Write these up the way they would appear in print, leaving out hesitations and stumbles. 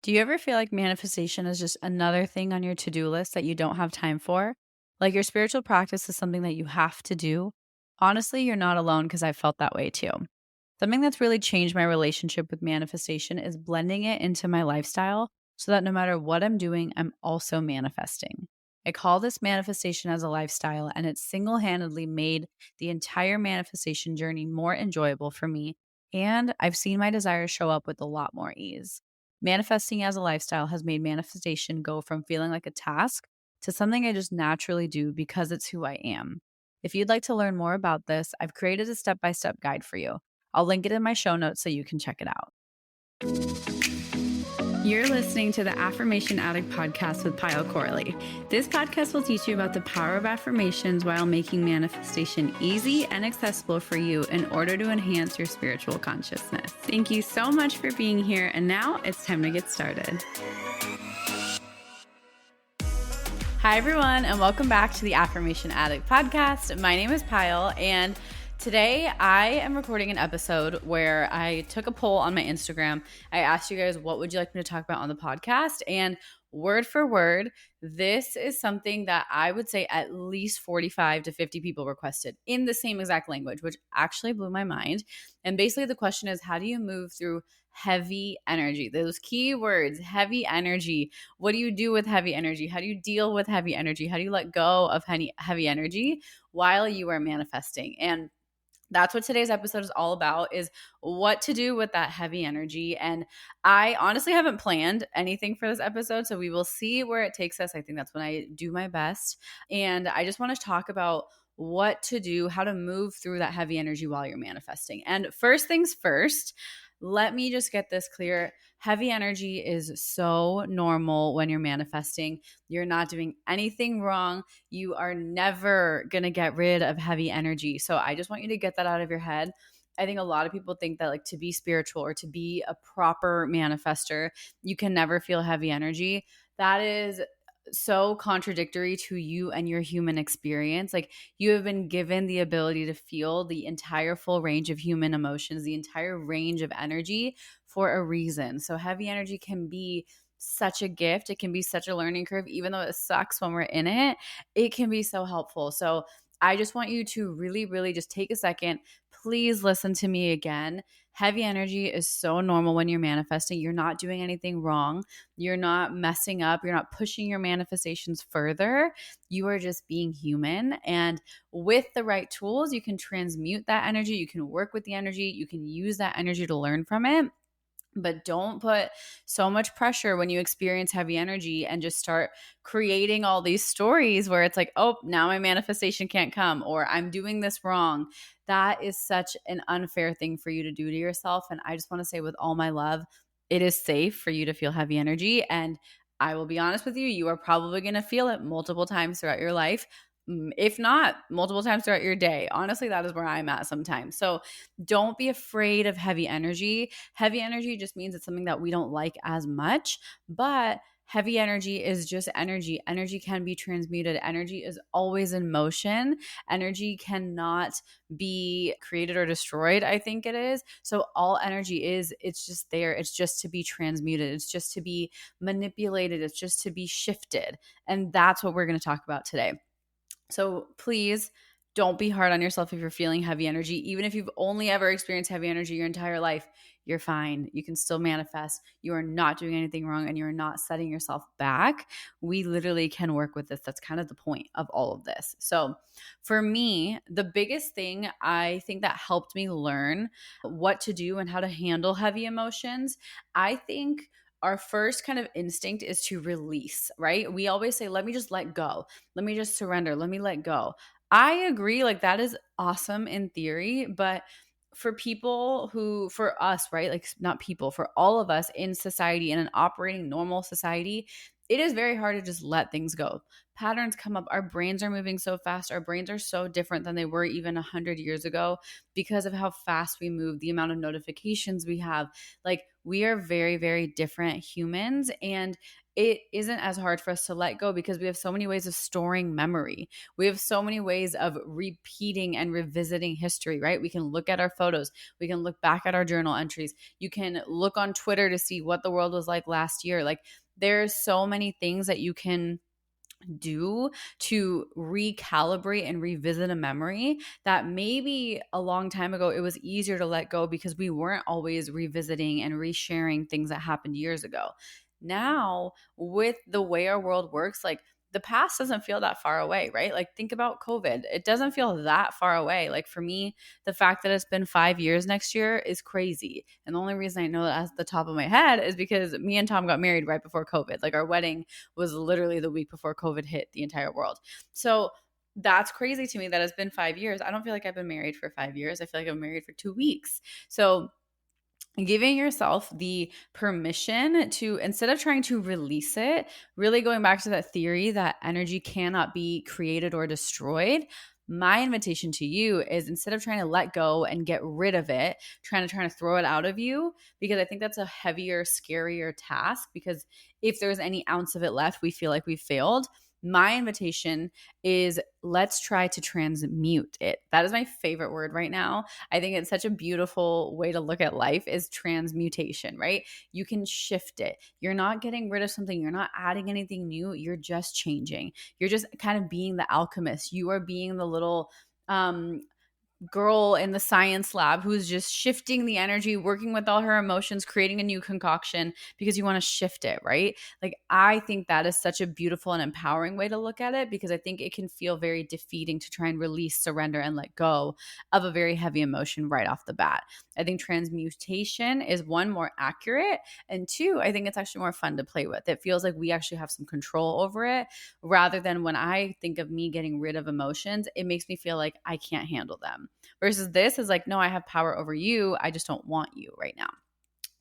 Do you ever feel like manifestation is just another thing on your to-do list that you don't have time for? Like your spiritual practice is something that you have to do? Honestly, you're not alone because I felt that way too. Something that's really changed my relationship with manifestation is blending it into my lifestyle so that no matter what I'm doing, I'm also manifesting. I call this manifestation as a lifestyle, and it's single handedly made the entire manifestation journey more enjoyable for me. And I've seen my desires show up with a lot more ease. Manifesting as a lifestyle has made manifestation go from feeling like a task to something I just naturally do because it's who I am. If you'd like to learn more about this, I've created a step by step guide for you. I'll link it in my show notes so you can check it out. You're listening to the Affirmation Addict podcast with Pyle Corley. This podcast will teach you about the power of affirmations while making manifestation easy and accessible for you in order to enhance your spiritual consciousness. Thank you so much for being here, and now it's time to get started. Hi, everyone, and welcome back to the Affirmation Addict podcast. My name is Pyle, and today I am recording an episode where I took a poll on my Instagram. I asked you guys, what would you like me to talk about on the podcast? And word for word, this is something that I would say at least 45 to 50 people requested in the same exact language, which actually blew my mind. And basically the question is, how do you move through heavy energy? Those key words, heavy energy. What do you do with heavy energy? How do you deal with heavy energy? How do you let go of heavy energy while you are manifesting? And that's what today's episode is all about, is what to do with that heavy energy. And I honestly haven't planned anything for this episode, so we will see where it takes us. I think that's when I do my best. And I just want to talk about what to do, how to move through that heavy energy while you're manifesting. And first things first, let me just get this clear. Heavy energy is so normal when you're manifesting. You're not doing anything wrong. You are never going to get rid of heavy energy. So I just want you to get that out of your head. I think a lot of people think that, like, to be spiritual or to be a proper manifester, you can never feel heavy energy. That is so contradictory to you and your human experience. Like, you have been given the ability to feel the entire full range of human emotions, the entire range of energy for a reason. So heavy energy can be such a gift. It can be such a learning curve. Even though it sucks when we're in it, it can be so helpful. So I just want you to really, really just take a second. Please listen to me again. Heavy energy is so normal when you're manifesting. You're not doing anything wrong. You're not messing up. You're not pushing your manifestations further. You are just being human. And with the right tools, you can transmute that energy. You can work with the energy. You can use that energy to learn from it. But don't put so much pressure when you experience heavy energy and just start creating all these stories where it's like, oh, now my manifestation can't come, or I'm doing this wrong. That is such an unfair thing for you to do to yourself. And I just want to say, with all my love, it is safe for you to feel heavy energy. And I will be honest with you, you are probably going to feel it multiple times throughout your life. If not multiple times throughout your day. Honestly, that is where I'm at sometimes. So don't be afraid of heavy energy. Heavy energy just means it's something that we don't like as much, but heavy energy is just energy. Energy can be transmuted. Energy is always in motion. Energy cannot be created or destroyed, I think it is. So all energy is, it's just there. It's just to be transmuted. It's just to be manipulated. It's just to be shifted. And that's what we're going to talk about today. So please don't be hard on yourself if you're feeling heavy energy. Even if you've only ever experienced heavy energy your entire life, you're fine. You can still manifest. You are not doing anything wrong, and you're not setting yourself back. We literally can work with this. That's kind of the point of all of this. So for me, the biggest thing I think that helped me learn what to do and how to handle heavy emotions, I think our first kind of instinct is to release, right? We always say, let me just let go. Let me just surrender. Let me let go. I agree. Like, that is awesome in theory, but for us, right? Like, not people, for all of us in society, in an operating normal society, it is very hard to just let things go. Patterns come up. Our brains are moving so fast. Our brains are so different than they were even 100 years ago because of how fast we move, the amount of notifications we have. Like, we are very, very different humans. And it isn't as hard for us to let go because we have so many ways of storing memory. We have so many ways of repeating and revisiting history, right? We can look at our photos. We can look back at our journal entries. You can look on Twitter to see what the world was like last year. Like, there's so many things that you can do to recalibrate and revisit a memory that maybe a long time ago it was easier to let go because we weren't always revisiting and resharing things that happened years ago. Now, with the way our world works, like, the past doesn't feel that far away, right? Like, think about COVID. It doesn't feel that far away. Like, for me, the fact that it's been 5 years next year is crazy. And the only reason I know that at the top of my head is because me and Tom got married right before COVID. Like, our wedding was literally the week before COVID hit the entire world. So that's crazy to me that it's been 5 years. I don't feel like I've been married for 5 years. I feel like I'm married for 2 weeks. So giving yourself the permission to, instead of trying to release it, really going back to that theory that energy cannot be created or destroyed. My invitation to you is, instead of trying to let go and get rid of it, trying to throw it out of you, because I think that's a heavier, scarier task, because if there's any ounce of it left, we feel like we've failed. My invitation is, let's try to transmute it. That is my favorite word right now. I think it's such a beautiful way to look at life, is transmutation, right? You can shift it. You're not getting rid of something. You're not adding anything new. You're just changing. You're just kind of being the alchemist. You are being the little girl in the science lab who's just shifting the energy, working with all her emotions, creating a new concoction because you want to shift it, right? Like, I think that is such a beautiful and empowering way to look at it, because I think it can feel very defeating to try and release, surrender, and let go of a very heavy emotion right off the bat. I think transmutation is, one, more accurate, and two, I think it's actually more fun to play with. It feels like we actually have some control over it, rather than when I think of me getting rid of emotions, it makes me feel like I can't handle them. Versus this is like, no, I have power over you. I just don't want you right now.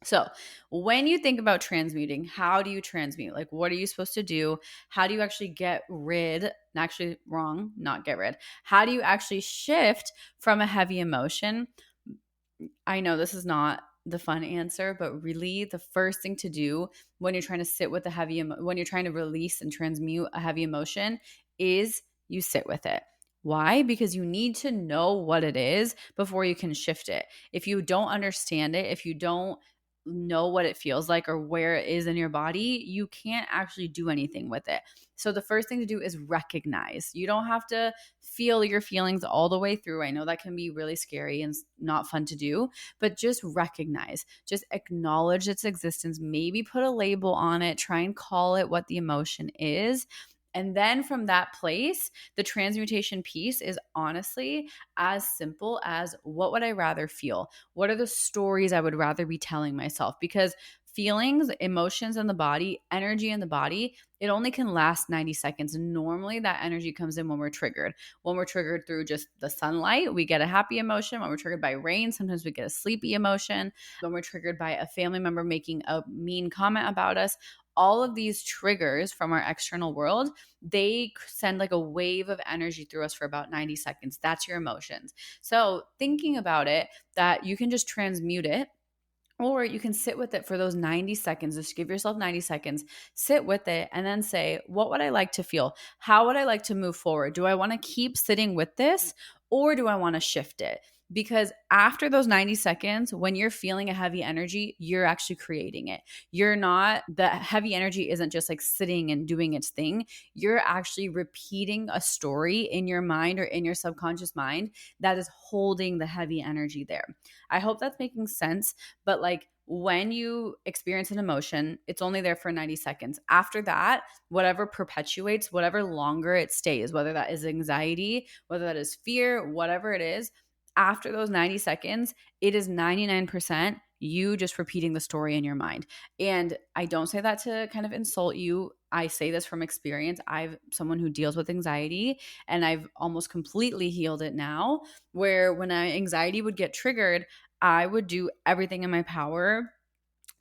So when you think about transmuting, how do you transmute? Like, what are you supposed to do? How do you actually get rid? Actually, wrong, not get rid. How do you actually shift from a heavy emotion? I know this is not the fun answer, but really the first thing to do when you're trying to sit with a heavy, when you're trying to release and transmute a heavy emotion, is you sit with it. Why? Because you need to know what it is before you can shift it. If you don't understand it, if you don't know what it feels like or where it is in your body, you can't actually do anything with it. So the first thing to do is recognize. You don't have to feel your feelings all the way through. I know that can be really scary and not fun to do, but just recognize, just acknowledge its existence, maybe put a label on it, try and call it what the emotion is. And then from that place, the transmutation piece is honestly as simple as, what would I rather feel? What are the stories I would rather be telling myself? Because feelings, emotions in the body, energy in the body, it only can last 90 seconds. Normally, that energy comes in when we're triggered. When we're triggered through just the sunlight, we get a happy emotion. When we're triggered by rain, sometimes we get a sleepy emotion. When we're triggered by a family member making a mean comment about us, all of these triggers from our external world, they send like a wave of energy through us for about 90 seconds. That's your emotions. So thinking about it, that you can just transmute it, or you can sit with it for those 90 seconds. Just give yourself 90 seconds, sit with it, and then say, what would I like to feel? How would I like to move forward? Do I want to keep sitting with this, or do I want to shift it? Because after those 90 seconds, when you're feeling a heavy energy, you're actually creating it. You're not, the heavy energy isn't just like sitting and doing its thing. You're actually repeating a story in your mind or in your subconscious mind that is holding the heavy energy there. I hope that's making sense. But like, when you experience an emotion, it's only there for 90 seconds. After that, whatever perpetuates, whatever longer it stays, whether that is anxiety, whether that is fear, whatever it is, after those 90 seconds, it is 99% you just repeating the story in your mind. And I don't say that to kind of insult you. I say this from experience. I'm someone who deals with anxiety, and I've almost completely healed it now, where when anxiety would get triggered, I would do everything in my power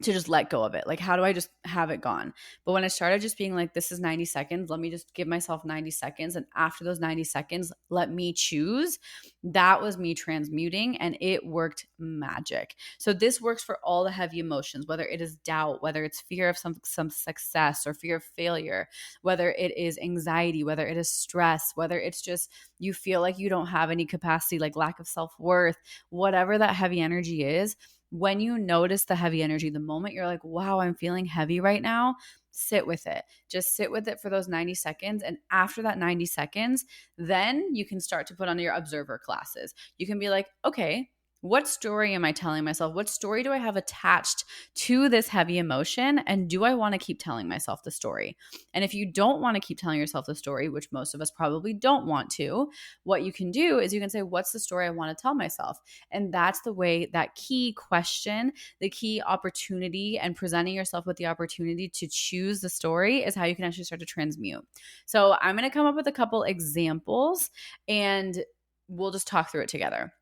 to just let go of it. Like, how do I just have it gone? But when I started just being like, this is 90 seconds, let me just give myself 90 seconds. And after those 90 seconds, let me choose. That was me transmuting, and it worked magic. So this works for all the heavy emotions, whether it is doubt, whether it's fear of some success or fear of failure, whether it is anxiety, whether it is stress, whether it's just you feel like you don't have any capacity, like lack of self-worth, whatever that heavy energy is. When you notice the heavy energy, the moment you're like, wow, I'm feeling heavy right now, sit with it. Just sit with it for those 90 seconds. And after that 90 seconds, then you can start to put on your observer classes. You can be like, okay, what story am I telling myself? What story do I have attached to this heavy emotion? And do I want to keep telling myself the story? And if you don't want to keep telling yourself the story, which most of us probably don't want to, what you can do is you can say, what's the story I want to tell myself? And that's the way, that key question, the key opportunity, and presenting yourself with the opportunity to choose the story is how you can actually start to transmute. So I'm going to come up with a couple examples and we'll just talk through it together.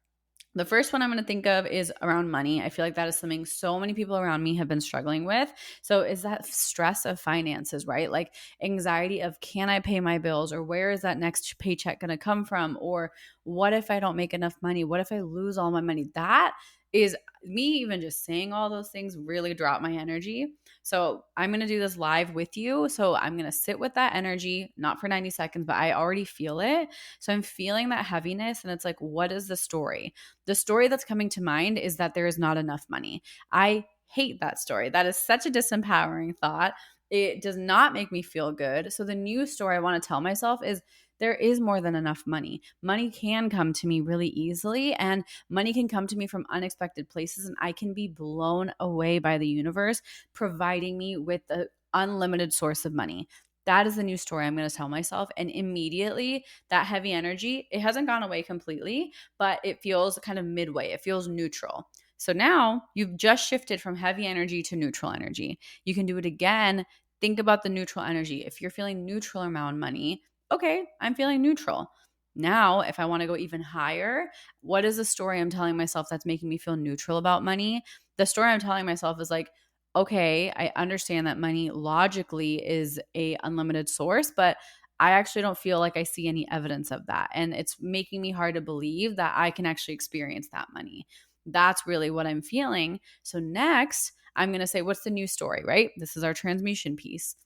The first one I'm going to think of is around money. I feel like that is something so many people around me have been struggling with. So is that stress of finances, right? Like anxiety of, can I pay my bills, or where is that next paycheck going to come from? Or what if I don't make enough money? What if I lose all my money? That is me, even just saying all those things really drop my energy. So I'm going to do this live with you. So I'm going to sit with that energy, not for 90 seconds, but I already feel it. So I'm feeling that heaviness, and it's like, what is the story? The story that's coming to mind is that there is not enough money. I hate that story. That is such a disempowering thought. It does not make me feel good. So the new story I want to tell myself is, there is more than enough money. Money can come to me really easily, and money can come to me from unexpected places, and I can be blown away by the universe providing me with the unlimited source of money. That is the new story I'm going to tell myself. And immediately, that heavy energy, it hasn't gone away completely, but it feels kind of midway. It feels neutral. So now you've just shifted from heavy energy to neutral energy. You can do it again. Think about the neutral energy. If you're feeling neutral around money, okay, I'm feeling neutral. Now, if I want to go even higher, what is the story I'm telling myself that's making me feel neutral about money? The story I'm telling myself is like, okay, I understand that money logically is a unlimited source, but I actually don't feel like I see any evidence of that. And it's making me hard to believe that I can actually experience that money. That's really what I'm feeling. So next, I'm going to say, what's the new story, right? This is our transmutation piece.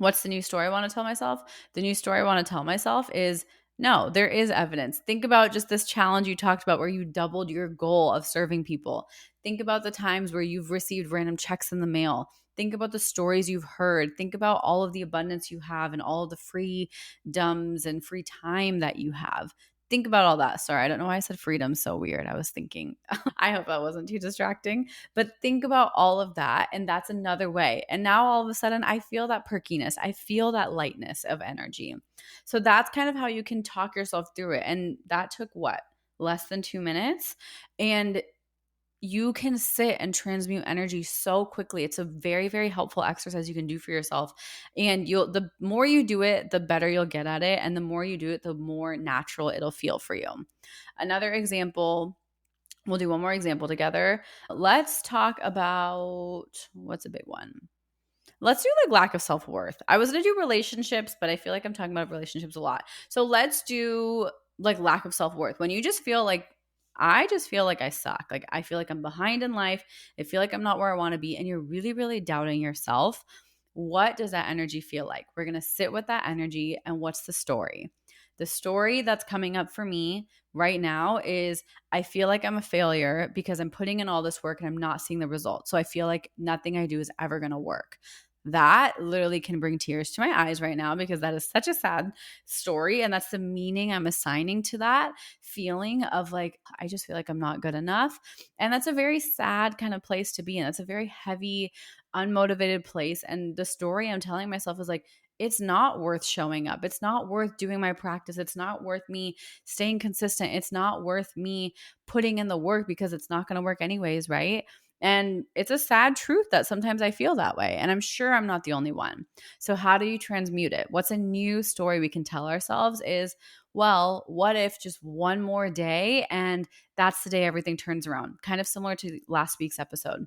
What's the new story I want to tell myself? The new story I want to tell myself is, no, there is evidence. Think about just this challenge you talked about where you doubled your goal of serving people. Think about the times where you've received random checks in the mail. Think about the stories you've heard. Think about all of the abundance you have and all of the freedoms and free time that you have. Think about all that. Sorry, I don't know why I said freedom so weird. I was thinking. I hope that wasn't too distracting. But think about all of that. And that's another way. And now all of a sudden, I feel that perkiness. I feel that lightness of energy. So that's kind of how you can talk yourself through it. And that took what? Less than 2 minutes. And you can sit and transmute energy so quickly. It's a very, very helpful exercise you can do for yourself. And the more you do it, the better you'll get at it. And the more you do it, the more natural it'll feel for you. Another example, we'll do one more example together. Let's talk about, what's a big one? Let's do like lack of self-worth. I was going to do relationships, but I feel like I'm talking about relationships a lot. So let's do like lack of self-worth. When you just feel like, I just feel like I suck. Like I feel like I'm behind in life. I feel like I'm not where I want to be. And you're really, really doubting yourself. What does that energy feel like? We're going to sit with that energy. And what's the story? The story that's coming up for me right now is, I feel like I'm a failure because I'm putting in all this work and I'm not seeing the results. So I feel like nothing I do is ever going to work. That literally can bring tears to my eyes right now because that is such a sad story. And that's the meaning I'm assigning to that feeling of like, I just feel like I'm not good enough. And that's a very sad kind of place to be in. That's a very heavy, unmotivated place. And the story I'm telling myself is like, it's not worth showing up. It's not worth doing my practice. It's not worth me staying consistent. It's not worth me putting in the work because it's not going to work anyways, right? And it's a sad truth that sometimes I feel that way. And I'm sure I'm not the only one. So, how do you transmute it? What's a new story we can tell ourselves is, well, what if just one more day and that's the day everything turns around? Kind of similar to last week's episode.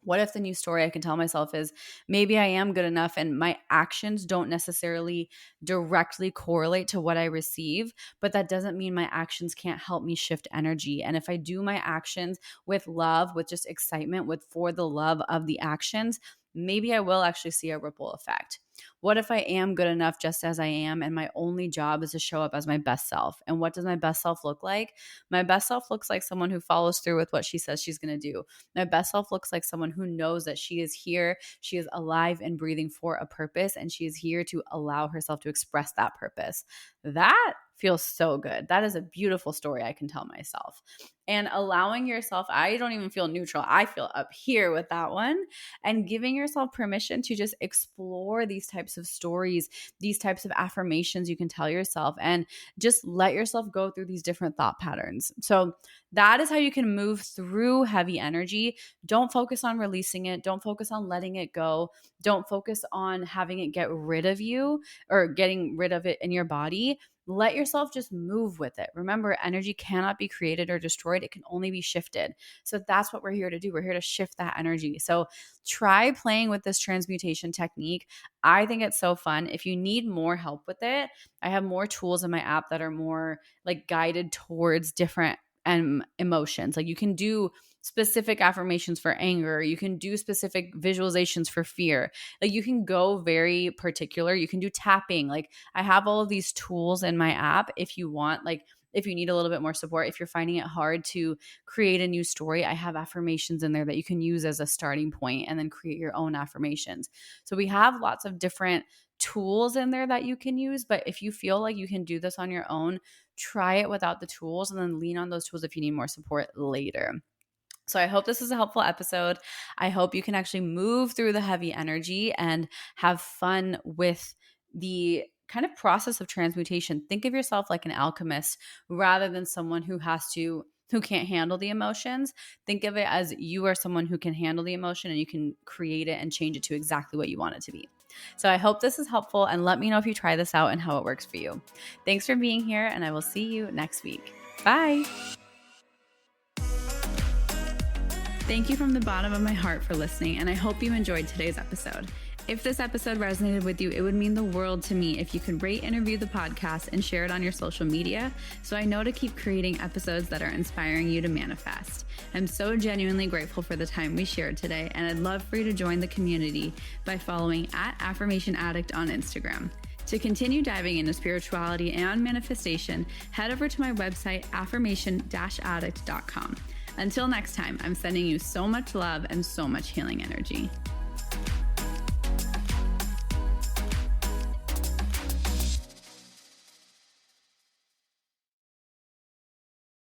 What if the new story I can tell myself is maybe I am good enough and my actions don't necessarily directly correlate to what I receive, but that doesn't mean my actions can't help me shift energy. And if I do my actions with love, with just excitement, with for the love of the actions, maybe I will actually see a ripple effect. What if I am good enough just as I am and my only job is to show up as my best self? And what does my best self look like? My best self looks like someone who follows through with what she says she's going to do. My best self looks like someone who knows that she is here, she is alive and breathing for a purpose, and she is here to allow herself to express that purpose. That feels so good. That is a beautiful story I can tell myself. And allowing yourself, I don't even feel neutral. I feel up here with that one. And giving yourself permission to just explore these types of stories, these types of affirmations you can tell yourself, and just let yourself go through these different thought patterns. So that is how you can move through heavy energy. Don't focus on releasing it. Don't focus on letting it go. Don't focus on having it get rid of you or getting rid of it in your body. Let yourself just move with it. Remember, energy cannot be created or destroyed. It can only be shifted. So that's what we're here to do. We're here to shift that energy. So try playing with this transmutation technique. I think it's so fun. If you need more help with it, I have more tools in my app that are more like guided towards different emotions. Like you can do specific affirmations for anger. You can do specific visualizations for fear. Like you can go very particular. You can do tapping. Like I have all of these tools in my app if you want, like if you need a little bit more support, if you're finding it hard to create a new story, I have affirmations in there that you can use as a starting point and then create your own affirmations. So we have lots of different tools in there that you can use, but if you feel like you can do this on your own, try it without the tools and then lean on those tools if you need more support later. So I hope this is a helpful episode. I hope you can actually move through the heavy energy and have fun with the kind of process of transmutation. Think of yourself like an alchemist rather than someone who can't handle the emotions. Think of it as you are someone who can handle the emotion and you can create it and change it to exactly what you want it to be. So I hope this is helpful and let me know if you try this out and how it works for you. Thanks for being here and I will see you next week. Bye. Thank you from the bottom of my heart for listening, and I hope you enjoyed today's episode. If this episode resonated with you, it would mean the world to me if you could rate and review the podcast and share it on your social media so I know to keep creating episodes that are inspiring you to manifest. I'm so genuinely grateful for the time we shared today, and I'd love for you to join the community by following @AffirmationAddict on Instagram. To continue diving into spirituality and manifestation, head over to my website, affirmation-addict.com. Until next time, I'm sending you so much love and so much healing energy.